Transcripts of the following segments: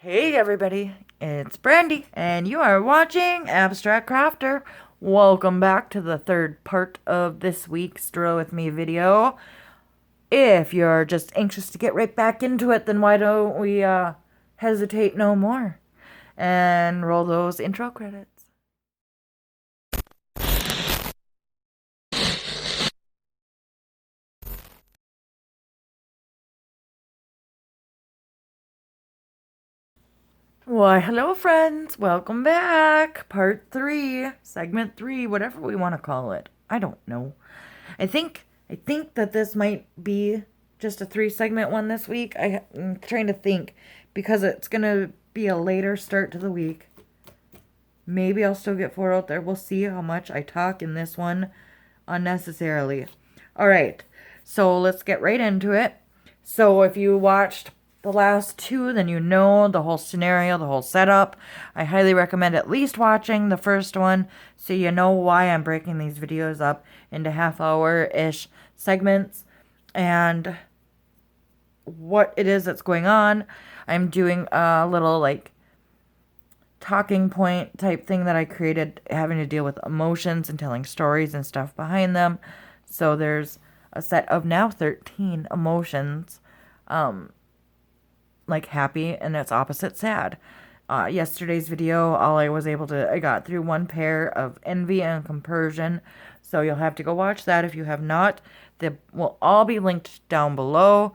Hey everybody, it's Brandy, and you are watching Abstract Crafter. Welcome back to the third part of this week's Draw With Me video. If you're just anxious to get right back into it, then why don't we hesitate no more and roll those intro credits. Why, hello friends, welcome back. Part 3, segment 3, whatever we want to call it. I don't know. I think that this might be just a 3-segment one this week. I'm trying to think because it's going to be a later start to the week. Maybe I'll still get 4 out there. We'll see how much I talk in this one unnecessarily. All right. So let's get right into it. So if you watched the last 2, then you know the whole scenario, the whole setup. I highly recommend at least watching the first one so you know why I'm breaking these videos up into half-hour-ish segments and what it is that's going on. I'm doing a little like talking point type thing that I created having to deal with emotions and telling stories and stuff behind them. So there's a set of now 13 emotions, like happy and its opposite, sad. Yesterday's video, I got through 1 pair of envy and compersion. So you'll have to go watch that if you have not. They will all be linked down below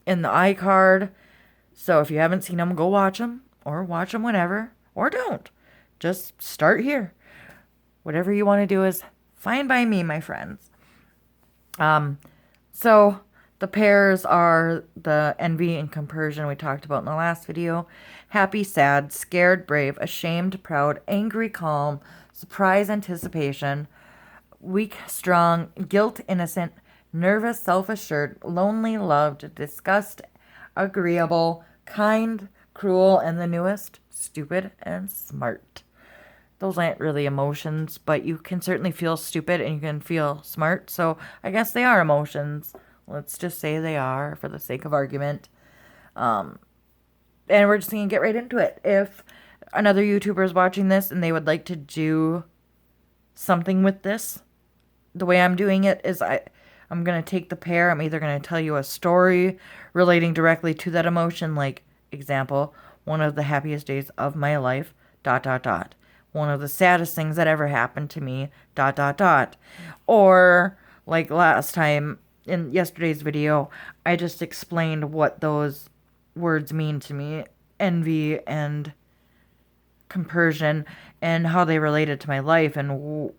in the iCard. So if you haven't seen them, go watch them, or watch them whenever, or don't. Just start here. Whatever you want to do is fine by me, my friends. So the pairs are the envy and compersion we talked about in the last video. Happy, sad, scared, brave, ashamed, proud, angry, calm, surprise, anticipation, weak, strong, guilt, innocent, nervous, self-assured, lonely, loved, disgust, agreeable, kind, cruel, and the newest, stupid and smart. Those aren't really emotions, but you can certainly feel stupid and you can feel smart, so I guess they are emotions. Let's just say they are for the sake of argument. And we're just going to get right into it. If another YouTuber is watching this and they would like to do something with this, the way I'm doing it is I'm going to take the pair. I'm either going to tell you a story relating directly to that emotion, like, example, one of the happiest days of my life, ... One of the saddest things that ever happened to me, ... Or, like last time in yesterday's video, I just explained what those words mean to me, envy and compersion, and how they related to my life, and,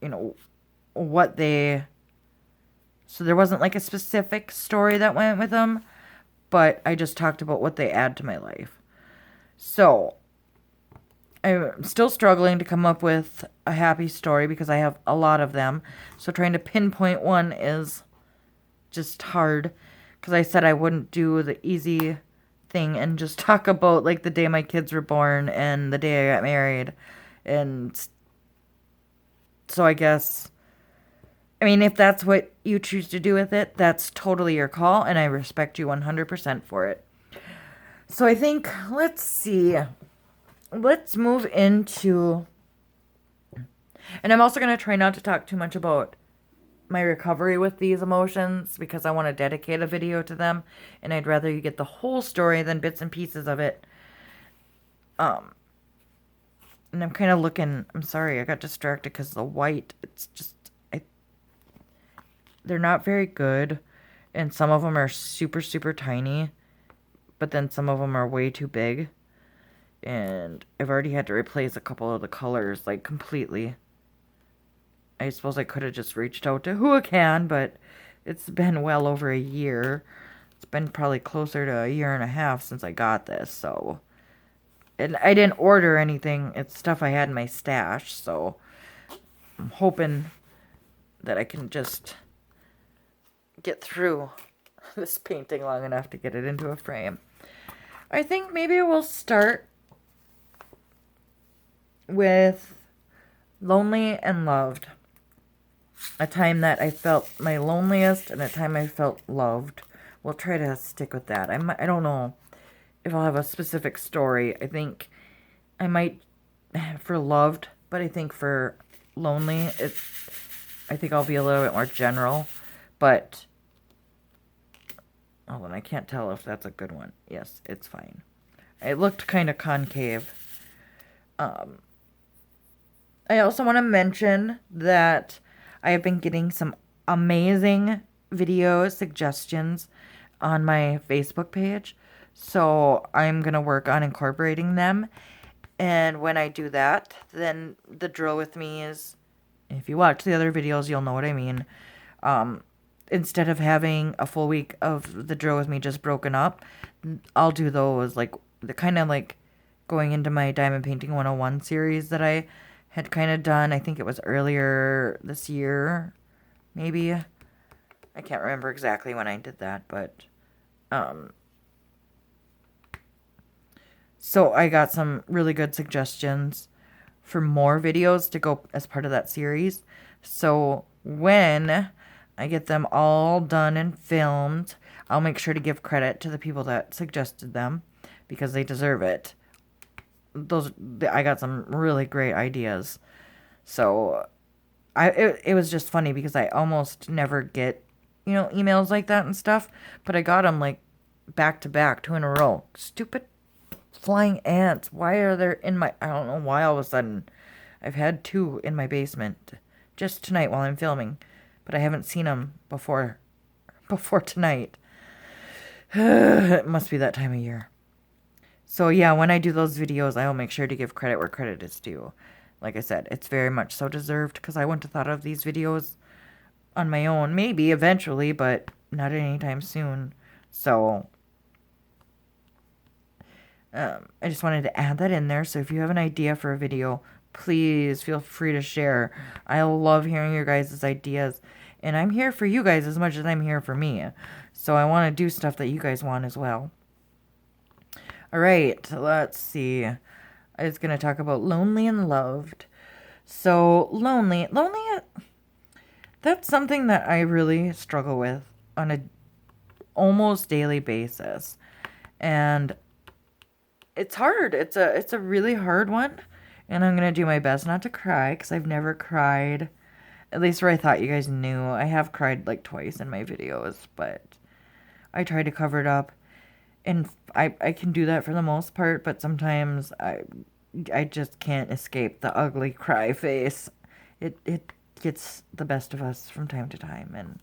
you know, what they... So there wasn't like a specific story that went with them, but I just talked about what they add to my life. So I'm still struggling to come up with a happy story because I have a lot of them. So trying to pinpoint one is just hard because I said I wouldn't do the easy thing and just talk about like the day my kids were born and the day I got married. And so I guess, I mean, if that's what you choose to do with it, that's totally your call, and I respect you 100% for it. So I think, let's see. Let's move into... And I'm also going to try not to talk too much about my recovery with these emotions because I want to dedicate a video to them, and I'd rather you get the whole story than bits and pieces of it. And I'm kind of looking... I'm sorry, I got distracted because the white, it's just... They're not very good, and some of them are super, super tiny, but then some of them are way too big, and I've already had to replace a couple of the colors, like, completely. I suppose I could have just reached out to Huacan, but it's been well over a year. It's been probably closer to a year and a half since I got this, so... And I didn't order anything. It's stuff I had in my stash, so I'm hoping that I can just get through this painting long enough to get it into a frame. I think maybe we'll start with lonely and loved. A time that I felt my loneliest and a time I felt loved. We'll try to stick with that. I don't know. if I'll have a specific story. I think I might for loved, but I think for lonely, I think I'll be a little bit more general. But hold on, I can't tell if that's a good one. Yes, it's fine. It looked kind of concave. I also want to mention that I have been getting some amazing video suggestions on my Facebook page. So I'm going to work on incorporating them. And when I do that, then the drill with me is, if you watch the other videos, you'll know what I mean. Instead of having a full week of the drill with me just broken up, I'll do those, like, the kind of like going into my Diamond Painting 101 series that I had kind of done. I think it was earlier this year, maybe. I can't remember exactly when I did that, but so I got some really good suggestions for more videos to go as part of that series. So when I get them all done and filmed, I'll make sure to give credit to the people that suggested them because they deserve it. I got some really great ideas. So it was just funny because I almost never get, emails like that and stuff, but I got them like back to back, 2 in a row. Stupid flying ants. Why are there I don't know why all of a sudden I've had 2 in my basement just tonight while I'm filming, but I haven't seen them before tonight. It must be that time of year. So yeah, when I do those videos, I will make sure to give credit where credit is due. Like I said, it's very much so deserved because I wouldn't have thought of these videos on my own. Maybe eventually, but not anytime soon. So I just wanted to add that in there. So if you have an idea for a video, please feel free to share. I love hearing your guys' ideas. And I'm here for you guys as much as I'm here for me. So I want to do stuff that you guys want as well. All right, let's see. I was going to talk about lonely and loved. So lonely, that's something that I really struggle with on a almost daily basis. And it's hard. It's a really hard one. And I'm going to do my best not to cry because I've never cried. At least where I thought you guys knew. I have cried like twice in my videos, but I try to cover it up. And I can do that for the most part, but sometimes I just can't escape the ugly cry face. It gets the best of us from time to time. And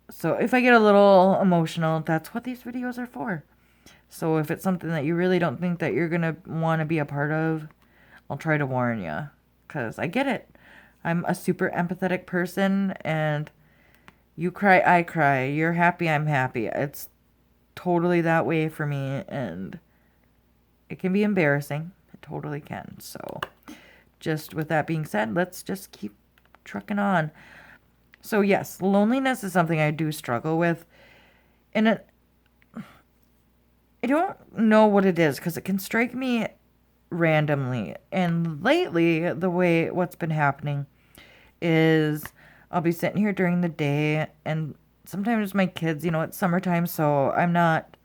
so if I get a little emotional, that's what these videos are for. So if it's something that you really don't think that you're going to want to be a part of, I'll try to warn you. Because I get it. I'm a super empathetic person, and you cry, I cry. You're happy, I'm happy. It's totally that way for me, and it can be embarrassing. It totally can. So just with that being said, let's just keep trucking on. So yes, loneliness is something I do struggle with. And I don't know what it is because it can strike me randomly. And lately, what's been happening is I'll be sitting here during the day, and sometimes my kids, it's summertime, so I'm not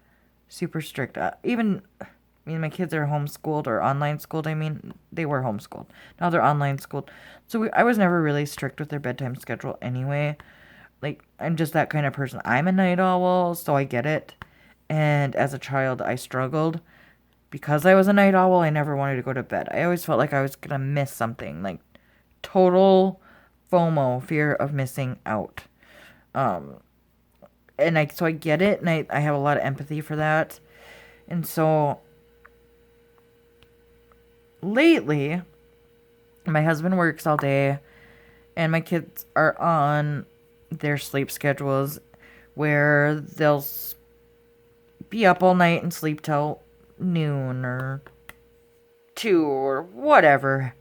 super strict. My kids are homeschooled or online schooled. They were homeschooled. Now they're online schooled. So I was never really strict with their bedtime schedule anyway. Like, I'm just that kind of person. I'm a night owl, so I get it. And as a child, I struggled. Because I was a night owl, I never wanted to go to bed. I always felt like I was going to miss something. Like, total FOMO, fear of missing out. So I get it, and I have a lot of empathy for that. And so lately, my husband works all day, and my kids are on their sleep schedules where they'll be up all night and sleep till noon or 2 or whatever.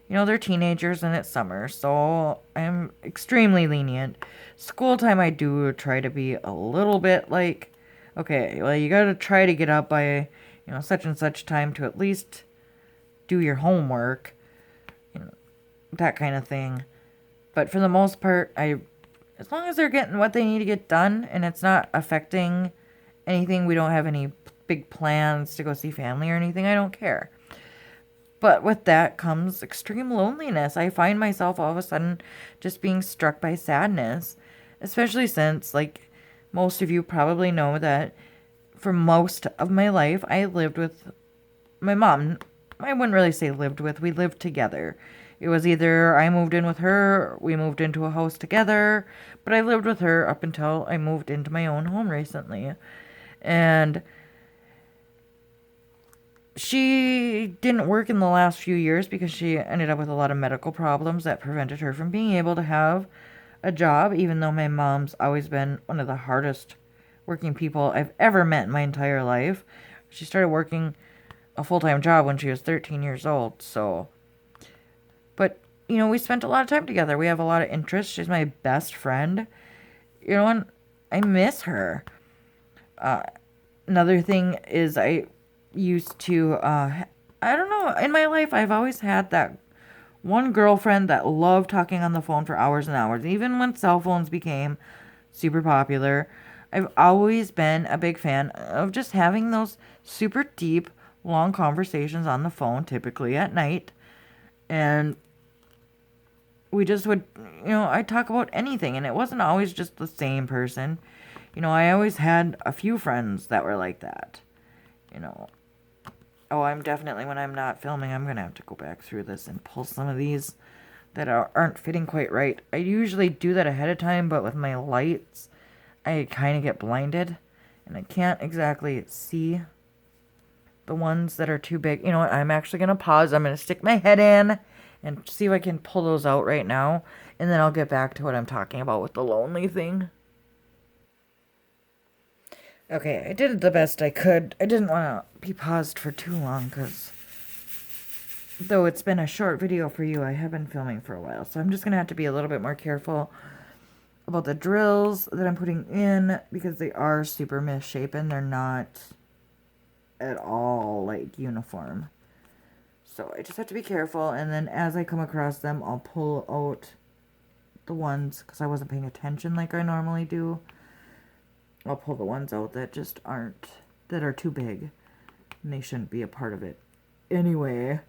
They're teenagers and it's summer, so I'm extremely lenient. School time, I do try to be a little bit like, okay, well, you gotta try to get up by, such and such time to at least do your homework, that kind of thing. But for the most part, as long as they're getting what they need to get done and it's not affecting anything, we don't have any big plans to go see family or anything. I don't care. But with that comes extreme loneliness. I find myself all of a sudden just being struck by sadness, especially since, like, most of you probably know that for most of my life, I lived with my mom. I wouldn't really say lived with, we lived together. It was either I moved in with her, we moved into a house together, but I lived with her up until I moved into my own home recently. And she didn't work in the last few years because she ended up with a lot of medical problems that prevented her from being able to have a job, even though my mom's always been one of the hardest working people I've ever met in my entire life. She started working a full-time job when she was 13 years old, so. But, we spent a lot of time together. We have a lot of interests. She's my best friend, and I miss her. Another thing is I used to, I don't know, in my life I've always had that one girlfriend that loved talking on the phone for hours and hours. Even when cell phones became super popular, I've always been a big fan of just having those super deep, long conversations on the phone, typically at night. And we just would, I'd talk about anything, and it wasn't always just the same person. I always had a few friends that were like that. Oh, I'm definitely, when I'm not filming, I'm going to have to go back through this and pull some of these that aren't fitting quite right. I usually do that ahead of time, but with my lights, I kind of get blinded, and I can't exactly see the ones that are too big. You know what? I'm actually going to pause. I'm going to stick my head in and see if I can pull those out right now, and then I'll get back to what I'm talking about with the lonely thing. Okay, I did the best I could. I didn't want to be paused for too long because, though it's been a short video for you, I have been filming for a while. So I'm just going to have to be a little bit more careful about the drills that I'm putting in because they are super misshapen. They're not at all, like, uniform. So I just have to be careful. And then as I come across them, I'll pull out the ones, because I wasn't paying attention like I normally do. I'll pull the ones out that just aren't, that are too big, and they shouldn't be a part of it anyway.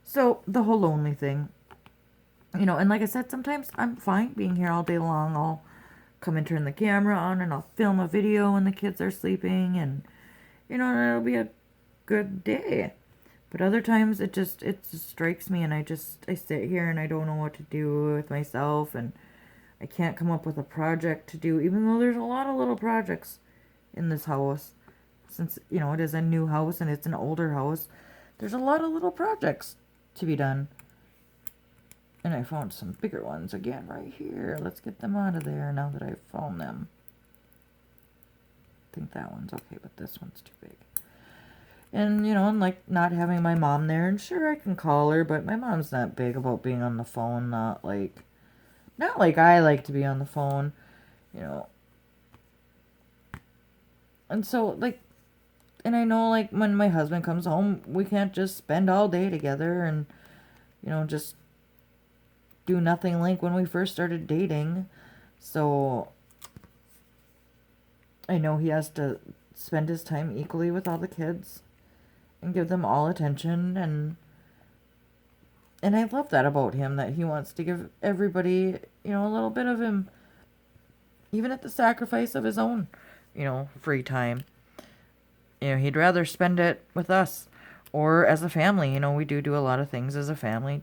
So the whole lonely thing, and like I said, sometimes I'm fine being here all day long. I'll come and turn the camera on, and I'll film a video when the kids are sleeping, and it'll be a good day. But other times it just strikes me, and I sit here and I don't know what to do with myself, and I can't come up with a project to do, even though there's a lot of little projects in this house. Since, it is a new house and it's an older house, there's a lot of little projects to be done. And I found some bigger ones again right here. Let's get them out of there now that I've found them. I think that one's okay, but this one's too big. And, and like not having my mom there, and sure, I can call her, but my mom's not big about being on the phone, not like I like to be on the phone, And so, like, and I know, like, when my husband comes home, we can't just spend all day together and, just do nothing like when we first started dating. So I know he has to spend his time equally with all the kids and give them all attention, and I love that about him, that he wants to give everybody, a little bit of him, even at the sacrifice of his own, free time. He'd rather spend it with us or as a family. We do a lot of things as a family.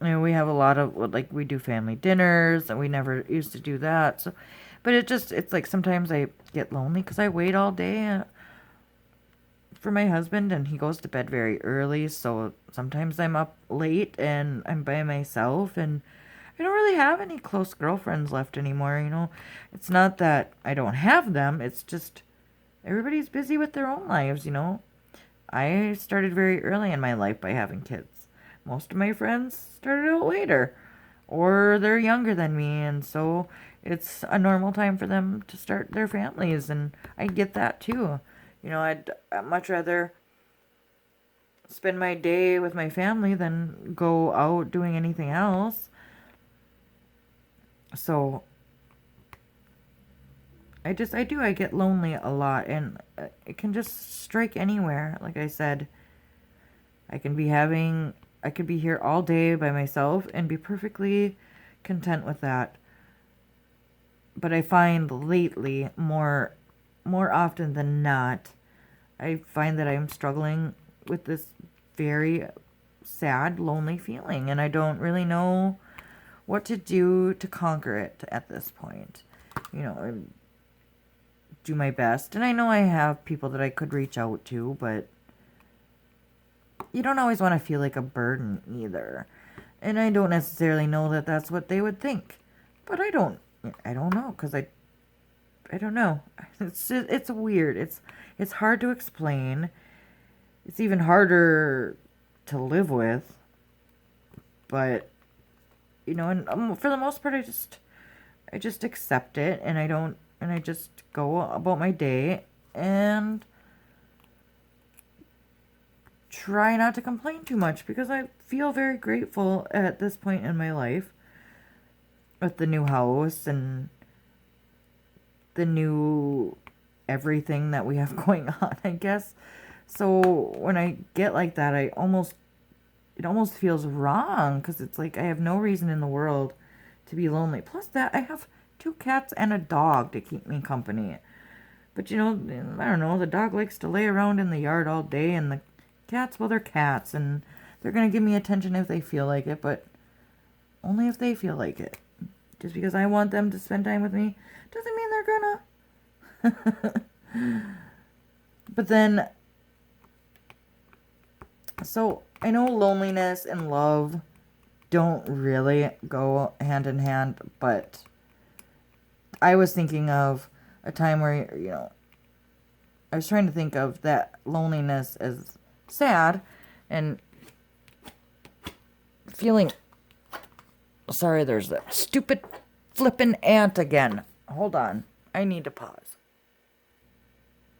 We have a lot of, like, we do family dinners, and we never used to do that. So, but it's like sometimes I get lonely because I wait all day for my husband, and he goes to bed very early, so sometimes I'm up late and I'm by myself, and I don't really have any close girlfriends left anymore. It's not that I don't have them, it's just everybody's busy with their own lives. I started very early in my life by having kids. Most of my friends started out later, or they're younger than me, and so it's a normal time for them to start their families, and I get that too. I'd much rather spend my day with my family than go out doing anything else. So I get lonely a lot, and it can just strike anywhere. Like I said, I can be having, I could be here all day by myself and be perfectly content with that. But I find lately, more often than not, I find that I'm struggling with this very sad, lonely feeling, and I don't really know what to do to conquer it at this point. I do my best, and I know I have people that I could reach out to, but you don't always want to feel like a burden either. And I don't necessarily know that that's what they would think, but I don't know, because I don't know. It's weird. It's hard to explain. It's even harder to live with. But and for the most part, I just accept it, and I just go about my day and try not to complain too much, because I feel very grateful at this point in my life with the new house and the new everything that we have going on, I guess. So when I get like that, it almost feels wrong, because it's like I have no reason in the world to be lonely. Plus that I have 2 cats and a dog to keep me company. But I don't know, the dog likes to lay around in the yard all day, and the cats, well, they're cats, and they're going to give me attention if they feel like it, but only if they feel like it. Just because I want them to spend time with me doesn't mean they're gonna. But then, so I know loneliness and love don't really go hand in hand, but I was thinking of a time where, I was trying to think of that loneliness as sad and feeling. Sorry, there's that stupid flippin' ant again. Hold on. I need to pause.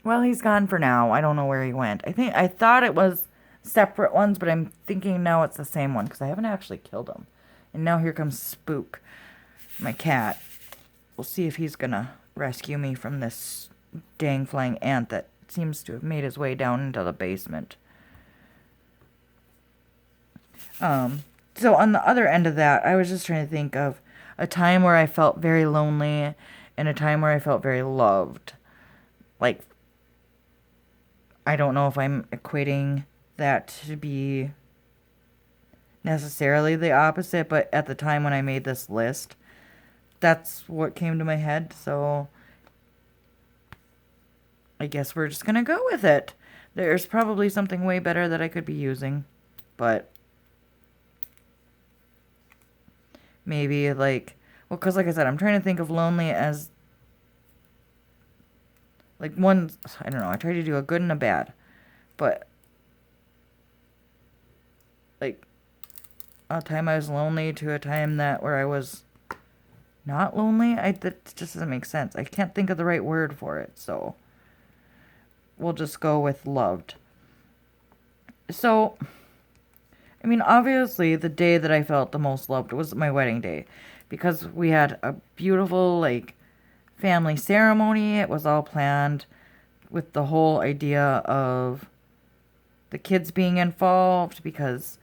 Well, he's gone for now. I don't know where he went. I thought it was separate ones, but I'm thinking now it's the same one, because I haven't actually killed him. And now here comes Spook, my cat. We'll see if he's gonna rescue me from this dang flying ant that seems to have made his way down into the basement. So on the other end of that, I was just trying to think of a time where I felt very lonely and a time where I felt very loved. Like, I don't know if I'm equating that to be necessarily the opposite, but at the time when I made this list, that's what came to my head. So I guess we're just going to go with it. There's probably something way better that I could be using, but maybe because like I said, I'm trying to think of lonely as like one, I don't know, I try to do a good and a bad, but like a time I was lonely to a time where I was not lonely, that just doesn't make sense. I can't think of the right word for it, so we'll just go with loved. So, I mean, obviously, the day that I felt the most loved was my wedding day, because we had a beautiful, family ceremony. It was all planned with the whole idea of the kids being involved, because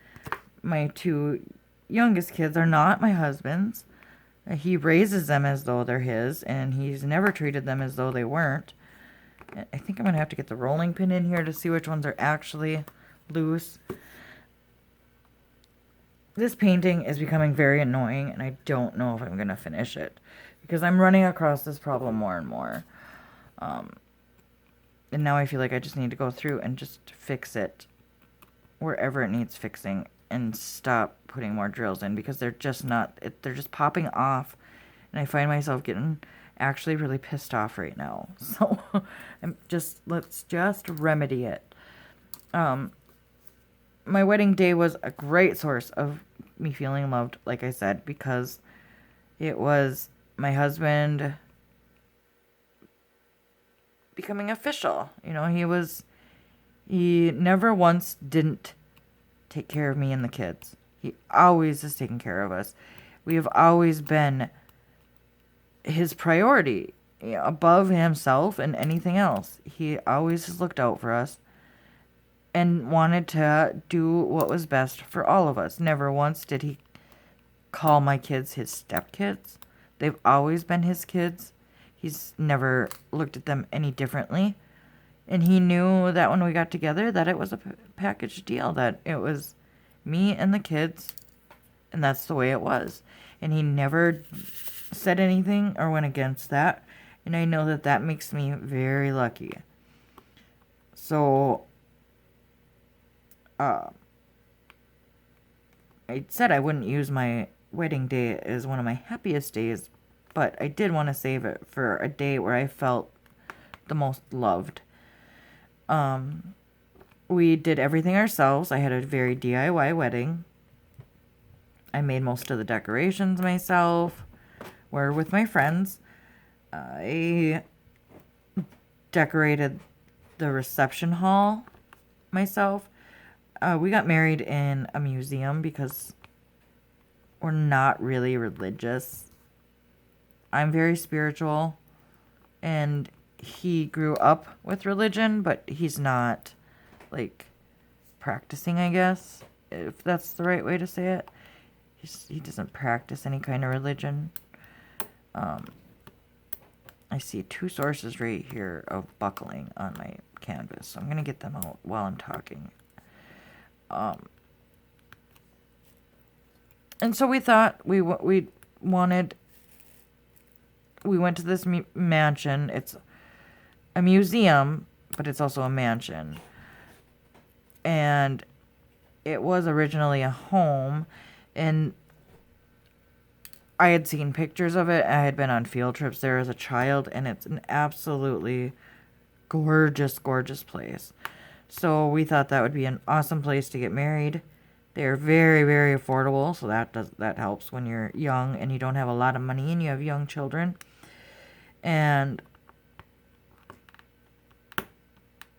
my 2 youngest kids are not my husband's. He raises them as though they're his, and he's never treated them as though they weren't. I think I'm going to have to get the rolling pin in here to see which ones are actually loose. This painting is becoming very annoying, and I don't know if I'm going to finish it, because I'm running across this problem more and more. And now I feel like I just need to go through and just fix it wherever it needs fixing and stop putting more drills in, because they're just popping off, and I find myself getting actually really pissed off right now. So let's just remedy it. My wedding day was a great source of me feeling loved, like I said, because it was my husband becoming official. He never once didn't take care of me and the kids. He always has taken care of us. We have always been his priority. above himself and anything else. He always looked out for us and wanted to do what was best for all of us. Never once did he call my kids his stepkids. They've always been his kids. He's never looked at them any differently. And he knew that when we got together that it was a package deal, that it was me and the kids, and that's the way it was. And he never said anything or went against that. And I know that that makes me very lucky. So, I said I wouldn't use my wedding day as one of my happiest days, but I did want to save it for a day where I felt the most loved. We did everything ourselves. I had a very DIY wedding. I made most of the decorations myself. We're with my friends. I decorated the reception hall myself. We got married in a museum because we're not really religious. I'm very spiritual, and he grew up with religion, but he's not, like, practicing, I guess, if that's the right way to say it. He doesn't practice any kind of religion. I see 2 sources right here of buckling on my canvas, so I'm going to get them out while I'm talking. And so we thought we went to this mansion. It's a museum, but it's also a mansion. And it was originally a home, and I had seen pictures of it. I had been on field trips there as a child, and it's an absolutely gorgeous, gorgeous place. So we thought that would be an awesome place to get married. They're very, very affordable, so that helps when you're young and you don't have a lot of money and you have young children. And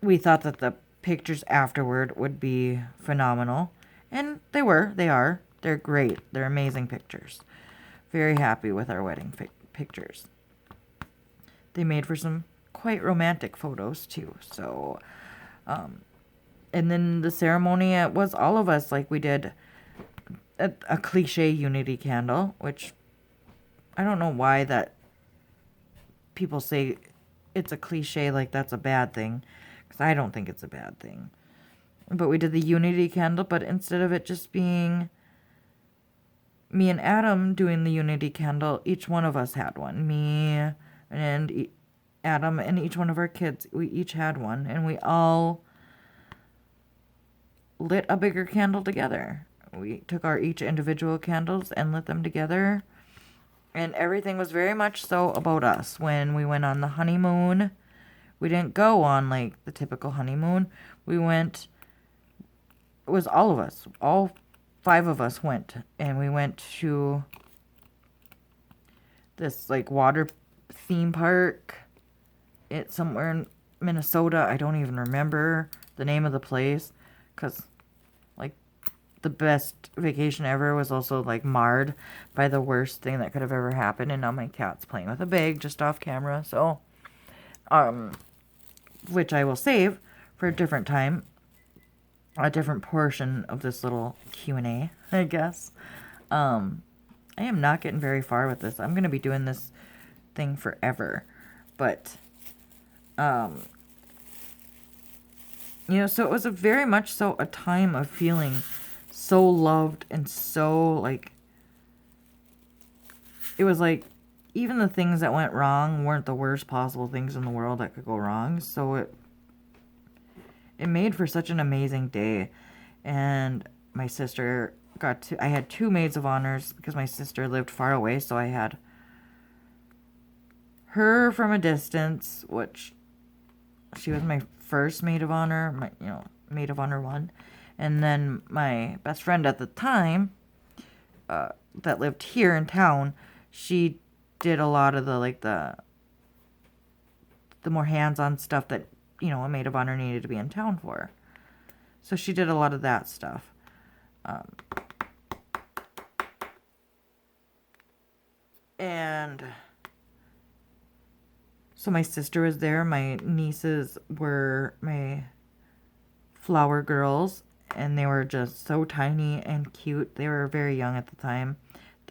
we thought that the pictures afterward would be phenomenal, and they are. They're great. They're amazing pictures. Very happy with our wedding pictures. They made for some quite romantic photos too. So, and then the ceremony, it was all of us. Like, we did a cliche unity candle, which I don't know why that people say it's a cliche, like that's a bad thing, because I don't think it's a bad thing. But we did the unity candle, but instead of it just being me and Adam doing the unity candle, each one of us had one. Me and Adam and each one of our kids, we each had one, and we all lit a bigger candle together. We took our each individual candles and lit them together, and everything was very much so about us. When we went on the honeymoon, we didn't go on like the typical honeymoon. It was all of us, all 5 of us went, and we went to this like water theme park. It's somewhere in Minnesota. I don't even remember the name of the place, because like the best vacation ever was also like marred by the worst thing that could have ever happened, and now my cat's playing with a bag just off camera. So which I will save for a different time, a different portion of this little Q&A, I guess. I am not getting very far with this. I'm going to be doing this thing forever. But, so it was very much so a time of feeling so loved and so, like, it was like, even the things that went wrong weren't the worst possible things in the world that could go wrong. So it made for such an amazing day. And my sister I had 2 maids of honors because my sister lived far away, so I had her from a distance, which she was my first maid of honor, maid of honor 1. And then my best friend at the time, that lived here in town, she did a lot of the more hands-on stuff that a maid of honor needed to be in town for. So she did a lot of that stuff. And So my sister was there. My nieces were my flower girls, and they were just so tiny and cute. They were very young at the time.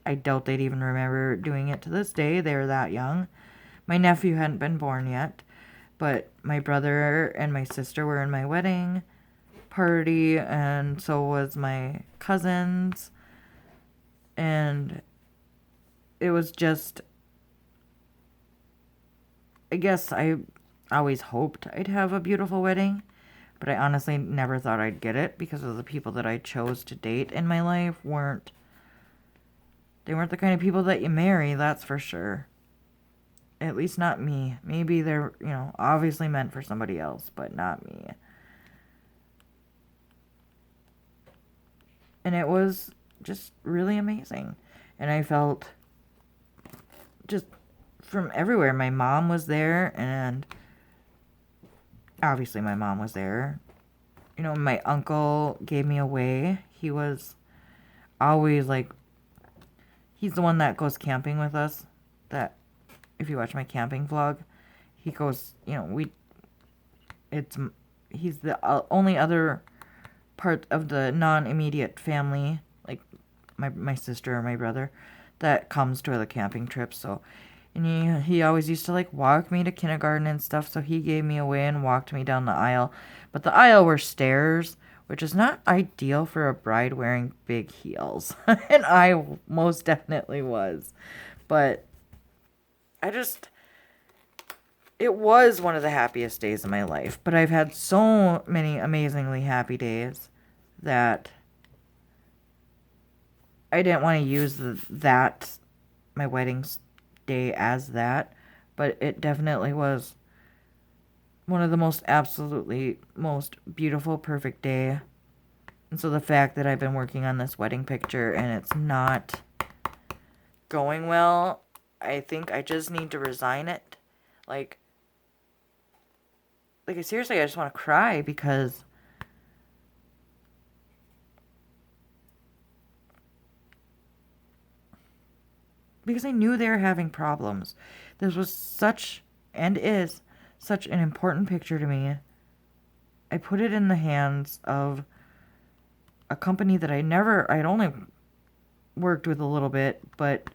I doubt they'd even remember doing it to this day. They were that young. My nephew hadn't been born yet, but my brother and my sister were in my wedding party, and so was my cousins. And it was just, I guess I always hoped I'd have a beautiful wedding, but I honestly never thought I'd get it because of the people that I chose to date in my life weren't the kind of people that you marry, that's for sure. At least not me. Maybe they're, obviously meant for somebody else, but not me. And it was just really amazing. And I felt just from everywhere. My mom was there, and obviously my mom was there. My uncle gave me away. He was always like, he's the one that goes camping with us. That, if you watch my camping vlog, he goes, he's the only other part of the non-immediate family, like my sister or my brother, that comes to the camping trips. So, and he always used to like walk me to kindergarten and stuff. So he gave me away and walked me down the aisle, but the aisle were stairs, which is not ideal for a bride wearing big heels, and I most definitely was. But it was one of the happiest days of my life. But I've had so many amazingly happy days that I didn't want to use my wedding day as that. But it definitely was one of the absolutely most beautiful, perfect day. And so the fact that I've been working on this wedding picture and it's not going well, I think I just need to resign it. Like seriously, I just want to cry because I knew they were having problems. This was such, and is, such an important picture to me. I put it in the hands of a company that I'd only worked with a little bit, but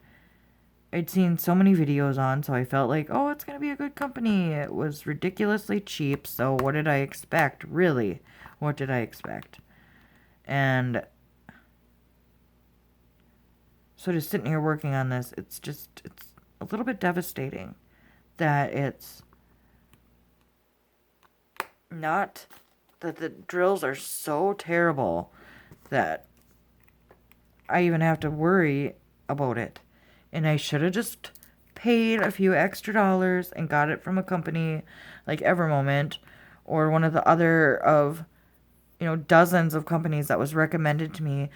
I'd seen so many videos on, so I felt like, oh, it's going to be a good company. It was ridiculously cheap, so what did I expect? Really, what did I expect? And so just sitting here working on this, it's a little bit devastating that it's not, that the drills are so terrible that I even have to worry about it. And I should have just paid a few extra dollars and got it from a company like Evermoment or one of the other of, dozens of companies that was recommended to me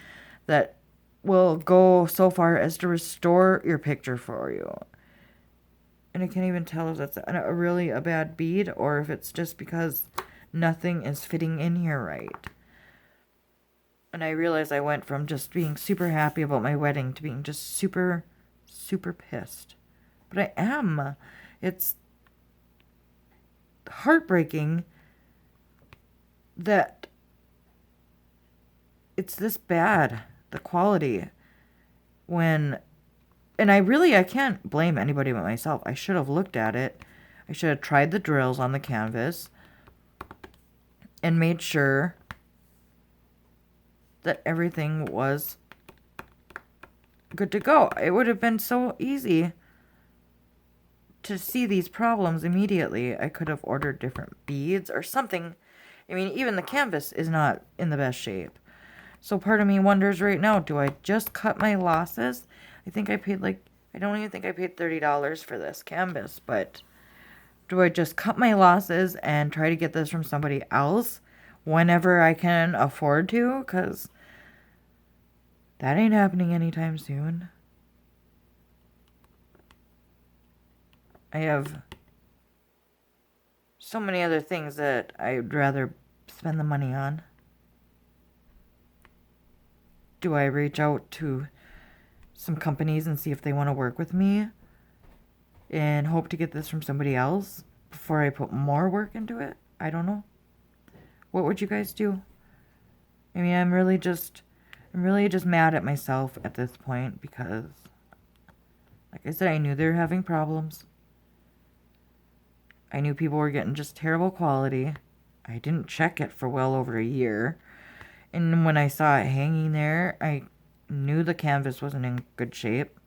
that will go so far as to restore your picture for you. And I can't even tell if that's really a bad bead or if it's just because nothing is fitting in here right. And I realized I went from just being super happy about my wedding to being just super, super pissed. But I am. It's heartbreaking that it's this bad, the quality, and I can't blame anybody but myself. I should have looked at it. I should have tried the drills on the canvas and made sure that everything was good to go. It would have been so easy to see these problems immediately. I could have ordered different beads or something. I mean, even the canvas is not in the best shape. So part of me wonders right now, do I just cut my losses? I don't even think I paid $30 for this canvas, but do I just cut my losses and try to get this from somebody else whenever I can afford to? Because that ain't happening anytime soon. I have so many other things that I'd rather spend the money on. Do I reach out to some companies and see if they want to work with me? and hope to get this from somebody else before I put more work into it. I don't know. What would you guys do? I mean, I'm really just mad at myself at this point because, like I said, I knew they were having problems. I knew people were getting just terrible quality. I didn't check it for well over a year. And when I saw it hanging there, I knew the canvas wasn't in good shape.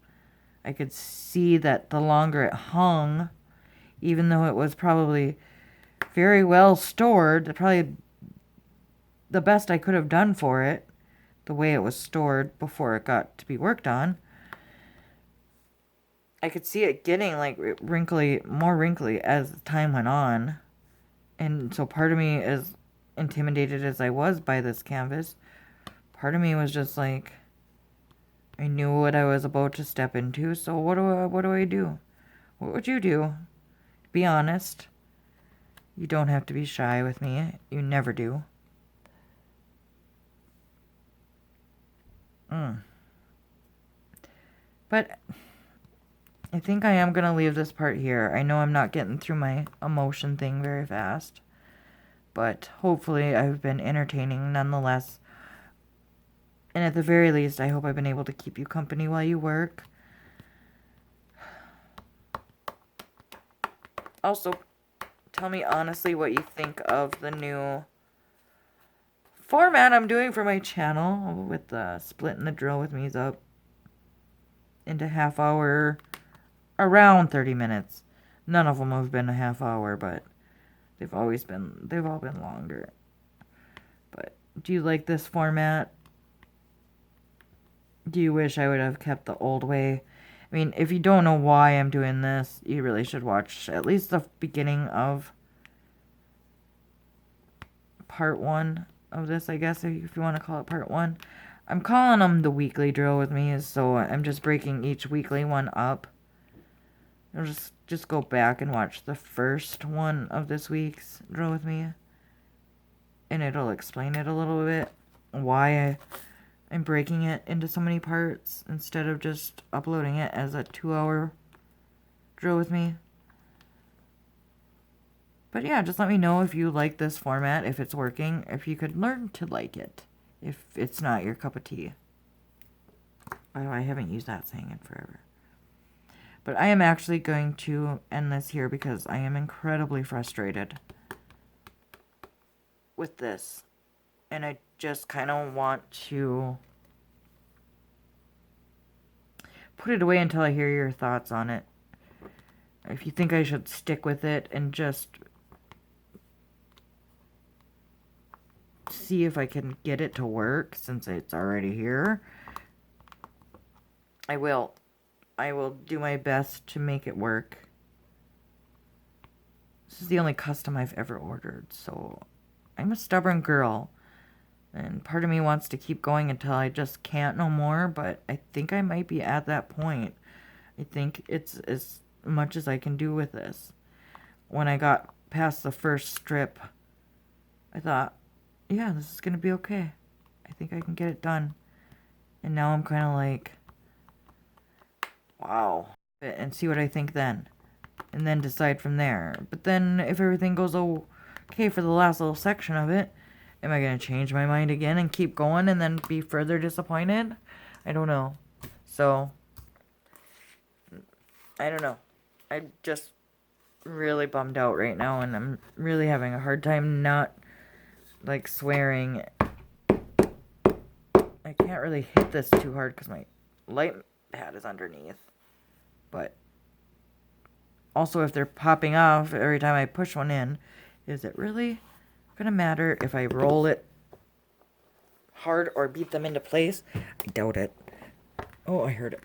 I could see that the longer it hung, even though it was probably very well stored, probably the best I could have done for it, the way it was stored before it got to be worked on, I could see it getting like more wrinkly as time went on. And so part of me, as intimidated as I was by this canvas, part of me was just like, I knew what I was about to step into, so what do I do? What would you do? Be honest. You don't have to be shy with me. You never do. But I think I am going to leave this part here. I know I'm not getting through my emotion thing very fast, but hopefully I've been entertaining nonetheless. And at the very least, I hope I've been able to keep you company while you work. Also, tell me honestly what you think of the new format I'm doing for my channel with splitting the drill with me's up into half hour, around 30 minutes. None of them have been a half hour, but they've all been longer. But do you like this format? Do you wish I would have kept the old way? I mean, if you don't know why I'm doing this, you really should watch at least the beginning of part 1 of this, I guess, if you want to call it part 1. I'm calling them the weekly drill with me, so I'm just breaking each weekly one up. I'll just go back and watch the first one of this week's drill with me, and it'll explain it a little bit, why I'm breaking it into so many parts instead of just uploading it as a 2-hour drill with me. But yeah, just let me know if you like this format, if it's working, if you could learn to like it, if it's not your cup of tea. Oh, I haven't used that saying in forever. But I am actually going to end this here because I am incredibly frustrated with this. And I just kind of want to put it away until I hear your thoughts on it. If you think I should stick with it and just see if I can get it to work since it's already here, I will. I will do my best to make it work. This is the only custom I've ever ordered, so I'm a stubborn girl. And part of me wants to keep going until I just can't no more, but I think I might be at that point. I think it's as much as I can do with this. When I got past the first strip, I thought, yeah, this is going to be okay. I think I can get it done. And now I'm kind of like, wow. And see what I think then. And then decide from there. But then if everything goes okay for the last little section of it, am I going to change my mind again and keep going and then be further disappointed? I don't know. So, I don't know. I'm just really bummed out right now, and I'm really having a hard time not, like, swearing. I can't really hit this too hard because my light pad is underneath. But also, if they're popping off every time I push one in, is it really going to matter if I roll it hard or beat them into place? I doubt it. Oh, I heard it.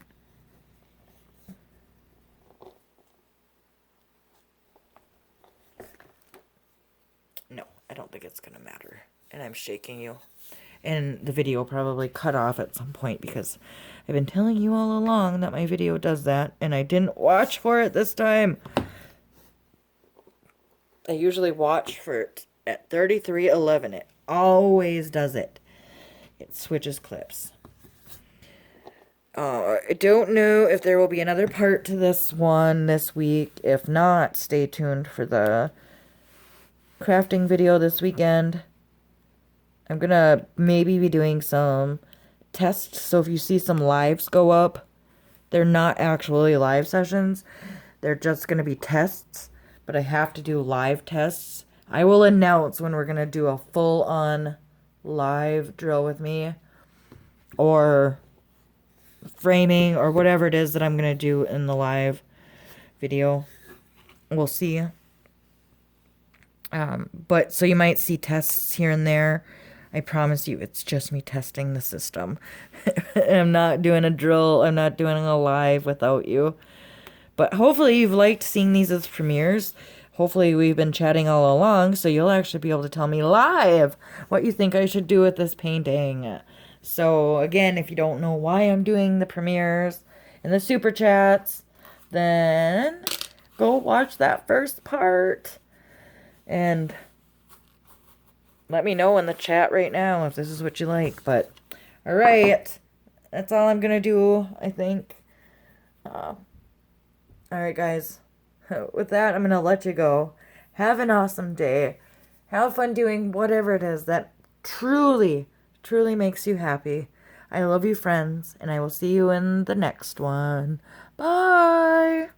No, I don't think it's going to matter. And I'm shaking you. And the video probably cut off at some point because I've been telling you all along that my video does that, and I didn't watch for it this time. I usually watch for it at 33:11. It always does it. It switches clips. I don't know if there will be another part to this one this week. If not, stay tuned for the crafting video this weekend. I'm gonna maybe be doing some tests, so if you see some lives go up, they're not actually live sessions. They're just gonna be tests, but I have to do live tests. I will announce when we're gonna do a full-on live drill with me, or framing, or whatever it is that I'm gonna do in the live video. We'll see. But so you might see tests here and there. I promise you, it's just me testing the system. I'm not doing a drill. I'm not doing a live without you. But hopefully you've liked seeing these as premieres. Hopefully we've been chatting all along, so you'll actually be able to tell me live what you think I should do with this painting. So again, if you don't know why I'm doing the premieres and the super chats, then go watch that first part. And let me know in the chat right now if this is what you like. But, alright. That's all I'm going to do, I think. Alright, guys. With that, I'm going to let you go. Have an awesome day. Have fun doing whatever it is that truly, truly makes you happy. I love you, friends, and I will see you in the next one. Bye!